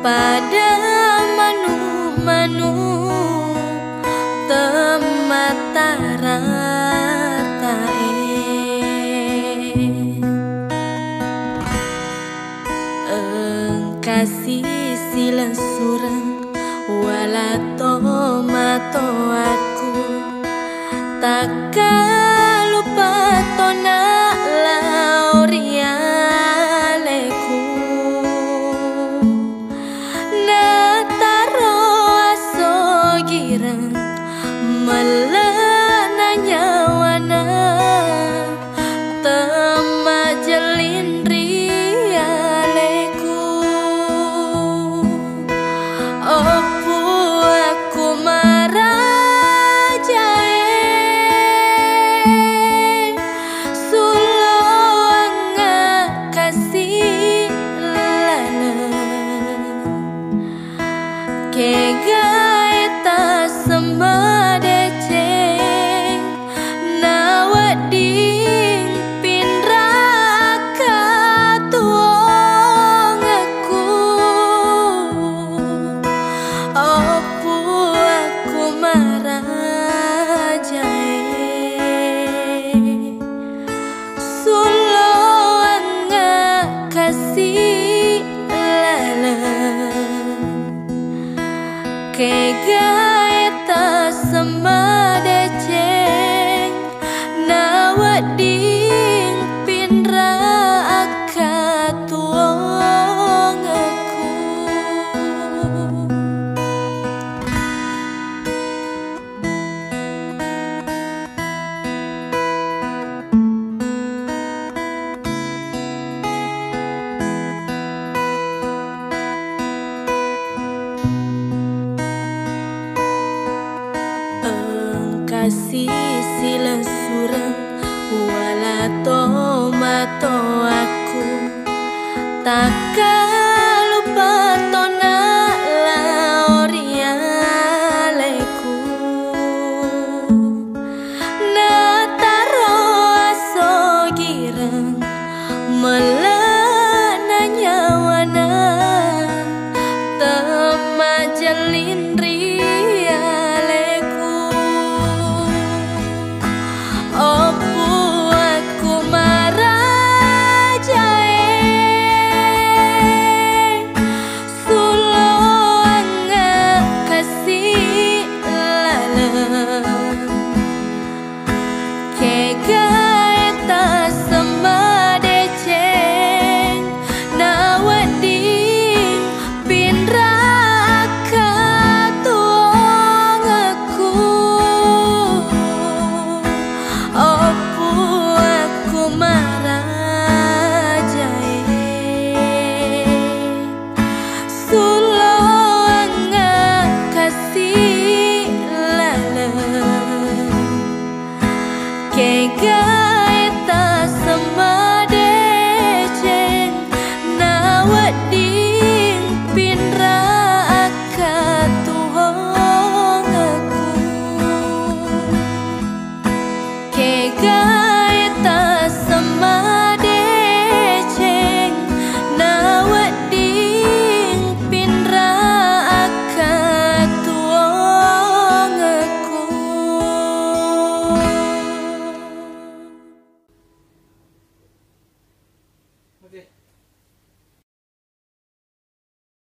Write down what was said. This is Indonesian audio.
pada manu-manu temata ratae kasih silang surang wala tomato aku takkan lupa tona laurialeku nataro aso girang melana nyawana temajelin rialeku opo aku marajae sulo anga kasih lana kega eta semadeceng nawading pinraka tuong aku opo aku marajae sulo anga kasih lala kega eta semadeceng nawading pinraka tuong aku kasih silang surang wala tomato aku takkan lupa tona laurialeku nataro aso girang melana nyawana temajelin